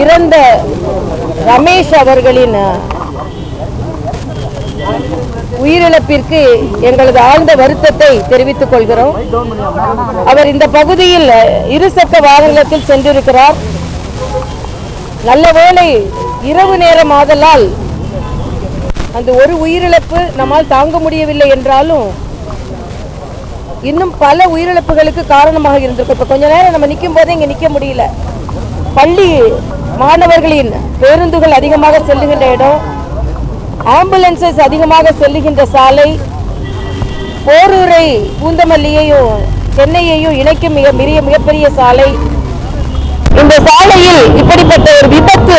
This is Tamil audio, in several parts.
இறந்த ரமேஷ் அவர்களின் உயிரிழப்பிற்கு எங்களது ஆழ்ந்த வருத்தத்தை தெரிவித்துக் கொள்கிறோம். அவர் இந்த பகுதியில் இருசக்கர வாகனத்தில் சென்றிருக்கிறார். நல்லவேளை இரவு நேரம் ஆதலால் அந்த ஒரு உயிரிழப்பு நம்மால் தாங்க முடியவில்லை என்றாலும் இன்னும் பல உயிரிழப்புகளுக்கு காரணமாக இருந்திருக்கும். இப்போ கொஞ்ச நேரம் நம்ம நிற்கும் போதே இங்கே நிற்க முடியல. பள்ளி மாணவர்களின் பேருந்துகள் அதிகமாக செல்லுகின்ற இடம், ஆம்புலன்சஸ் அதிகமாக செல்லுகின்ற சாலை, போரூரை பூந்தமல்லியையும் சென்னையையும் இணைக்கும் மிகப்பெரிய சாலை. இந்த சாலையில் இப்படிப்பட்ட ஒரு விபத்து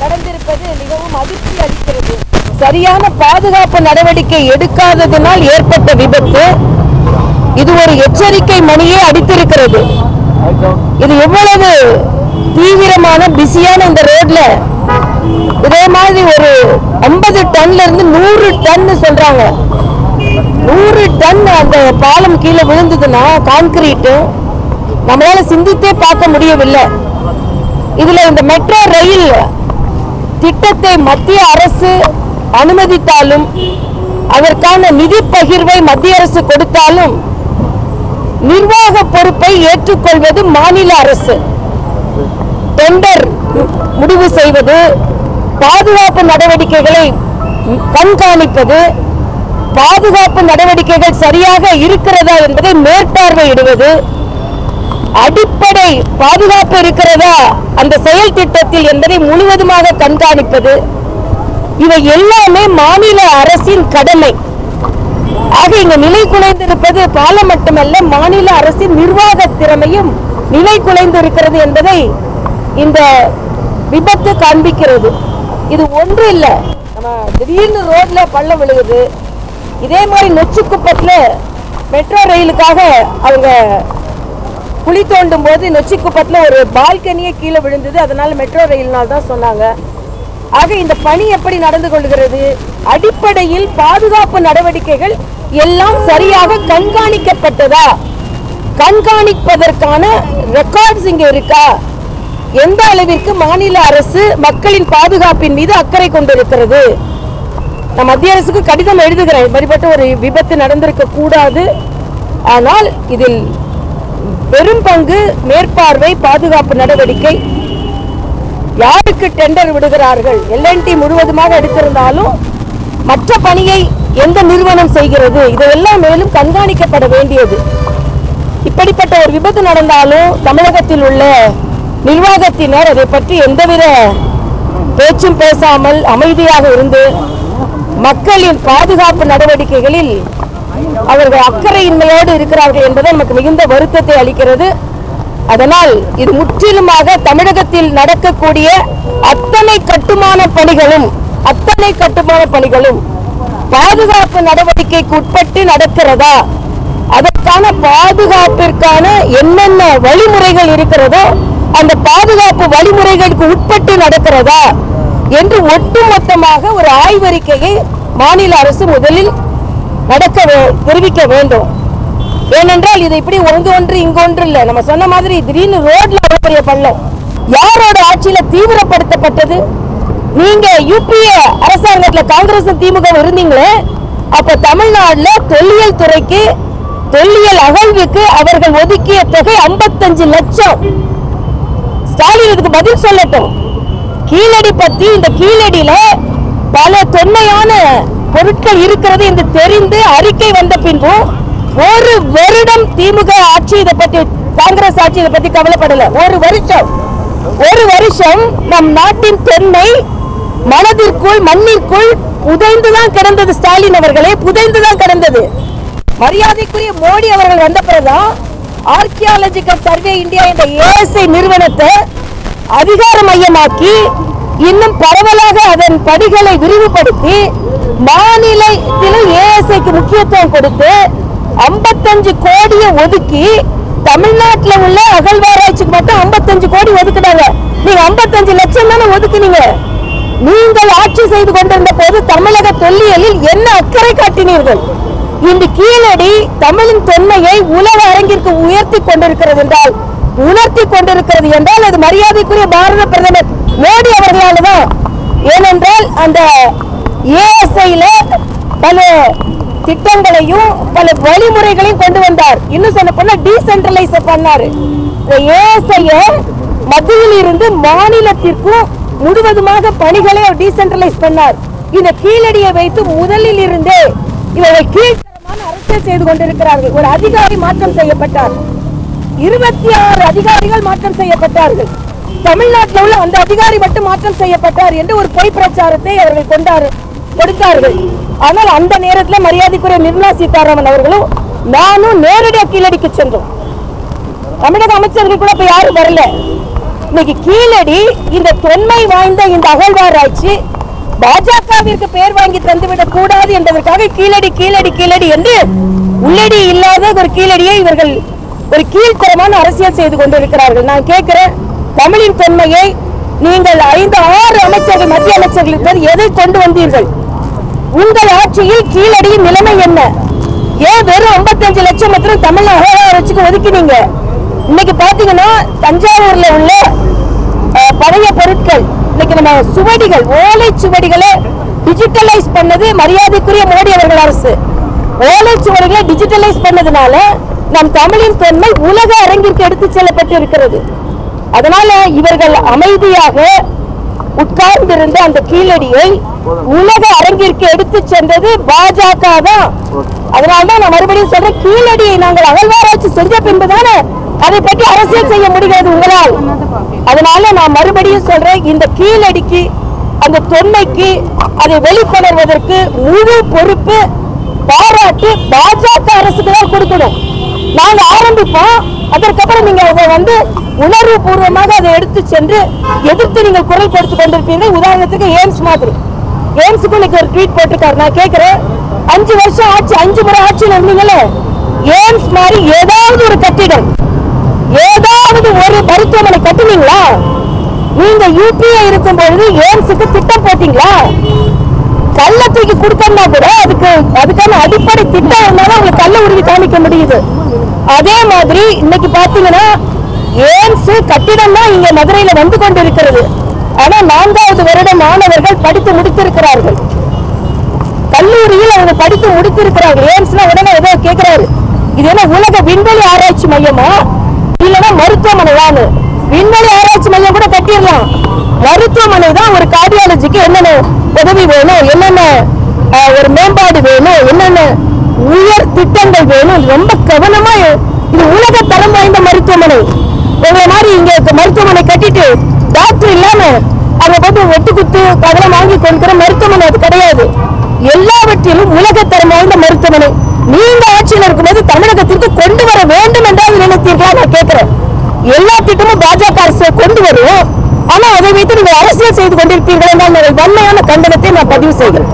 நடந்திருப்பது மிகவும் அதிர்ச்சி அளிக்கிறது. சரியான பாதுகாப்பு நடவடிக்கை எடுக்காததனால் ஏற்பட்ட விபத்து. இது ஒரு எச்சரிக்கை மணியை அடித்திருக்கிறது. இது எவ்வளவு தீவிரமான பிஸியான இந்த ரோட்ல இதே மாதிரி ஒரு 50 டன்ல இருந்து 100 டன் சொல்றாங்க. 100 டன் அந்த பாலம் கீழே விழுந்ததுன்னா கான்கிரீட் நம்மளால சிந்தித்தே பார்க்க முடியவில்லை. இதுல இந்த மெட்ரோ ரயில் திட்டத்தை மத்திய அரசு அனுமதித்தாலும், அதற்கான நிதி பகிர்வை மத்திய அரசு கொடுத்தாலும் நிர்வாக பொறுப்பை ஏற்றுக்கொள்வது மாநில அரசு. டெண்டர் முடிவு செய்வது, பாதுகாப்பு நடவடிக்கைகளை கண்காணிப்பது, பாதுகாப்பு நடவடிக்கைகள் சரியாக இருக்கிறதா என்பதை மேற்பார்வையிடுவது, அடிப்படை பாதுகாப்பு இருக்கிறதா அந்த செயல் திட்டத்தில் என்பதை முழுவதுமாக கண்காணிப்பது, இவை எல்லாமே மாநில அரசின் கடமை. ஆக இங்கு நிலை குலைந்திருப்பது பாலம் மட்டுமல்ல, மாநில அரசின் நிர்வாக திறமையும் நிலை குலைந்து இருக்கிறது என்பதை இந்த விபத்து காண்பிக்கிறது. இது ஒன்று இல்லை, நம்ம திடீர்னு ரோட்ல பள்ளம் விழுகுது. இதே மாதிரி நொச்சிக்குப்பத்தில் மெட்ரோ ரயிலுக்காக அவங்க குழி தோண்டும் போது நொச்சிக்குப்பத்தில் ஒரு பால்கனியே கீழே விழுந்தது. அதனால மெட்ரோ ரயில்னால் தான் சொன்னாங்க. ஆக இந்த பணி எப்படி நடந்து கொள்கிறது? அடிப்படையில் பாதுகாப்பு நடவடிக்கைகள் எல்லாம் சரியாக கண்காணிக்கப்பட்டதா? கண்காணிப்பதற்கான ரெக்கார்ட்ஸ் இங்கே இருக்கா? எந்த அளவிற்கு மாநில அரசு மக்களின் பாதுகாப்பின் மீது அக்கறை கொண்டிருக்கிறது? நான் மத்திய அரசுக்கு கடிதம் எழுதுகிறேன். இப்படிப்பட்ட ஒரு விபத்து நடந்திருக்க கூடாது. ஆனால் இதில் பெரும் பங்கு மேற்பார்வை, பாதுகாப்பு நடவடிக்கை. யாருக்கு டெண்டர் விடுகிறார்கள்? LNT முழுவதுமாக எடுத்திருந்தாலும் மற்ற பணியை எந்த நிறுவனம் செய்கிறது? இதெல்லாம் மேலும் கண்காணிக்கப்பட வேண்டியது. இப்படிப்பட்ட ஒரு விபத்து நடந்தாலும் தமிழகத்தில் உள்ள நிர்வாகத்தினர் அதை பற்றி எந்தவித பேச்சும் பேசாமல் அமைதியாக இருந்து மக்களின் பாதுகாப்பு நடவடிக்கைகளில் அவர்கள் அக்கறையின்மையோடு இருக்கிறார்கள் என்பது நமக்கு மிகுந்த வருத்தத்தை அளிக்கிறது. அதனால் இது முற்றிலுமாக தமிழகத்தில் நடக்கக்கூடிய அத்தனை கட்டுமான பணிகளும் பாதுகாப்பு நடவடிக்கைக்கு உட்பட்டு நடக்கிறதா, அதற்கான பாதுகாப்பிற்கான என்னென்ன வழிமுறைகள் இருக்கிறதோ அந்த பாதுகாப்பு வழிமுறைகளுக்கு உட்பட்டு நடக்கிறதா என்று ஒட்டுமொத்தமாக ஒரு ஆய்வறிக்கையை மாநில அரசு முதலில் தெரிவிக்க வேண்டும். ஏனென்றால் இது இப்படி ஒன்று இங்கொன்று இல்லை. நம்ம சொன்ன மாதிரி திடீர்னு ரோட்ல பெரிய பள்ளம் யாரோட ஆட்சியில தீவிரப்படுத்தப்பட்டது? நீங்க யூபிஏ அரசாங்கத்தில் காங்கிரஸ் திமுக இருந்தீங்களே, அப்ப தமிழ்நாடுல தொல்லியல் துறைக்கு, தொல்லியல் அகழ்வுக்கு அவர்கள் ஒதுக்கிய தொகை 55 லட்சம். ஸ்டாலின் இதுக்கு பதில் சொல்லட்டும். கீழடி பத்தி, இந்த கீழடியில பல தொன்மையான பொருட்கள் இருக்கிறது என்று தெரிந்து அறிக்கை வந்த பின்பும் ஒரு வருடம் திமுக ஆட்சி இதை பற்றி, காங்கிரஸ் ஆட்சி இதை பத்தி கவலைப்படல. ஒரு வருஷம் நம் நாட்டின் தொன்மை மனதிற்குள், மண்ணிற்குள் புதைந்துதான் கிடந்தது. ஸ்டாலின் அவர்களே, புதைந்துதான் கிடந்தது. மரியாதைக்குரிய மோடி அவர்கள் வந்த பிறகுதான் ஆர்கியாலஜிக்கல் சர்வே இந்தியா என்ற ஏஎஸ்ஐ நிறுவனத்தை அதிகார மையமாக்கி இன்னும் பரவலாக அதன் படிகளை விரிவுபடுத்தி மாநிலத்திலும் ஏஎஸ்ஐக்கு முக்கியத்துவம் கொடுத்து 55 கோடியை ஒதுக்கி தமிழ்நாட்டில் உள்ள அகழ்வாராய்ச்சிக்கு மட்டும் 55 கோடி ஒதுக்கினாங்க. நீங்க 55 லட்சம் தானே ஒதுக்கினீங்க. நீங்கள் ஆட்சி செய்து கொண்டிருந்த போது தமிழக தொல்லியலில் என்ன அக்கறை காட்டினீர்கள்? இன்று கீழடி தமிழின் தொன்மையை உலக அரங்கிற்கு உயர்த்தி கொண்டிருக்கிறது என்றால் உணர்த்தி கொண்டிருக்கிறது என்றால் அது மரியாதைக்குரிய பாரத பிரதமர் மோடி அவர்களால் தான். ஏனென்றால் அந்த ஏஎஸ்ஐல பல திட்டங்களையும் பல வழிமுறைகளையும் கொண்டு வந்தார். இன்னும் சொல்ல போனா டீசென்ட்ரலைஸ் பண்ணாரு. ஏஎஸ்ஐ மத்தியில் இருந்து மாநிலத்திற்கும் முழுவதுமாக பணிகளை டீசென்ட்ரலைஸ் பண்ணார். இந்த கீழடியை வைத்து முதலில் இருந்தே இவர்கள் கீழ்த்தரமான அரசியல் செய்து கொண்டிருக்கிறார்கள். ஒரு அதிகாரி மாற்றம் செய்யப்பட்டார், 26 அதிகாரிகள் மாற்றம் செய்யப்பட்டார்கள். தமிழ்நாட்டில் உள்ள அந்த அதிகாரி மட்டும் மாற்றம் செய்யப்பட்டார் என்று ஒரு பொய் பிரச்சாரத்தை அவர்கள் கொடுத்தார்கள். ஆனால் அந்த நேரத்தில் மரியாதைக்குரிய நிர்மலா சீதாராமன் அவர்களும் நானும் நேரடியாக கீழடிக்கு சென்றோம். தமிழக அமைச்சர்கள் கூட இப்ப யாரும் வரல. இன்னைக்கு கீழடி இந்த தொன்மை வாய்ந்த இந்த அகழ்வாராய்ச்சி பாஜகவிற்கு பெயர் வாங்கி தந்துவிடக் கூடாது என்பதற்காக கீழடி கீழடி கீழடி என்று உள்ளடி இல்லாத ஒரு கீழடியை இவர்கள் ஒரு கீழ்த்தரமான அரசியல் செய்து கொண்டிருக்கிறார்கள். நான் கேட்கிறேன், தமிழின் தொன்மையை நீங்கள் 5-6 அமைச்சர்கள் மத்திய அமைச்சர்கள் எதை கொண்டு வந்தீர்கள்? உங்கள் ஆட்சியில் கீழடியின் நிலைமை என்ன? ஏன் வெறும் 55 லட்சம் மட்டும் தமிழ் அகழ்வாராய்ச்சிக்கு ஒதுக்கினீங்க? இன்னைக்கு பாத்தீங்கன்னா தஞ்சாவூர்ல உள்ள பழைய பொருட்கள் இன்னைக்கு நம்ம சுவடிகள், ஓலை சுவடிகளை டிஜிட்டலைஸ் பண்ணது மரியாதைக்குரிய மோடி அவர்கள் அரசு. ஓலை சுவடிகளை டிஜிட்டலைஸ் பண்ணதுனால நம் தமிழின் தொன்மை உலக அரங்கிற்கு எடுத்து செல்லப்பட்டு இருக்கிறது. அதனால இவர்கள் அமைதியாக உட்கார்ந்திருந்த அந்த கீழடியை உலக அரங்கிற்கு எடுத்து சென்றது பாஜக தான். அதனால்தான் நான் மறுபடியும் சொல்றேன், கீழடியை நாங்கள் அகழ்வாராய்ச்சி செஞ்ச பின்புதானே அதை பற்றி அரசியல் செய்ய முடிகிறது உங்களால். அதனால நான் மறுபடியும் சொல்றேன், இந்த கீழடிக்கு அந்த தொன்மைக்கு அதை வெளிக்கொணர்வதற்கு முழு பொறுப்பு பாராட்டு பாஜக அரசுக்கு தான் கொடுக்கணும். நாங்க ஆரம்பிப்போம், அதற்கப்புறம் நீங்க அதை உணர்வு பூர்வமாக அதை எடுத்து சென்று எதிர்த்து நீங்கள் குரல் கொடுத்து கொண்டிருப்பீர்கள். உதாரணத்துக்கு எய்ம்ஸ் மாதிரி, எய்ம்ஸுக்கு இன்னைக்கு ஒரு ட்வீட் போட்டிருக்காரு. நான் கேட்கிறேன், 5 வருஷம் ஆட்சி, 5 முறை ஆட்சியில் இருந்தீங்களே, எய்ம்ஸ் மாதிரி ஏதாவது ஒரு கட்டிடம், ஏதாவது ஒரு மருத்துவமனை கட்டுனீங்களா? நீங்க யூபிஏ இருக்கும் பொழுது எய்ம்ஸுக்கு திட்டம் போட்டீங்களா? கள்ளத்துக்கு கொடுக்கணும்னா கூட அதுக்கான அடிப்படை திட்டம் இருந்தாலும் உங்களுக்கு கள்ள உருவி காமிக்க முடியுது. அதே மாதிரி இன்னைக்கு பாத்தீங்கன்னா எய்ம்ஸ் கட்டிடம் தான் இங்க மதுரையில வந்து கொண்டிருக்கிறது. ஆனா 4வது வருட மாணவர்கள் படித்து முடித்திருக்கிறார்கள். கல்லூரியில் அவங்க படித்து முடித்திருக்கிறார்கள். எய்ம்ஸ்ல உடனே ஏதோ கேட்கிறாரு, இது என்ன உலக விண்வெளி ஆராய்ச்சி மையமா இல்லைன்னா மருத்துவமனையானு? விண்வெளி ஆராய்ச்சி மையம் கூட கட்டிடலாம், மருத்துவமனை தான் ஒரு கார்டியாலஜிக்கு என்னென்ன உதவி வேணும், என்னென்ன ஒரு மேம்பாடு வேணும், என்னென்ன உயர் திட்டங்கள் வேணும், ரொம்ப கவனமா இது உலக தரம் வாய்ந்த மருத்துவமனை. உங்களை மாதிரி இங்க மருத்துவமனை கட்டிட்டு டாக்டர் இல்லாம அவங்க போட்டு ஒட்டு குத்து அதெல்லாம் வாங்கி கொடுக்கிற மருத்துவமனை அது கிடையாது. எல்லாவற்றிலும் உலக தரம் வாய்ந்த மருத்துவமனை. நீங்க ஆட்சியில் இருக்கும்போது தமிழகத்திற்கு கொண்டு வர வேண்டும் என்றால் நினைத்தீர்களா? நான் கேட்கிறேன். எல்லா திட்டமும் பாஜக அரசு கொண்டு வரும், ஆனா அதை வைத்து நீங்கள் அரசியல் செய்து கொண்டிருப்பீர்கள் என்றால் வன்மையான கண்டனத்தை நான் பதிவு செய்கிறேன்.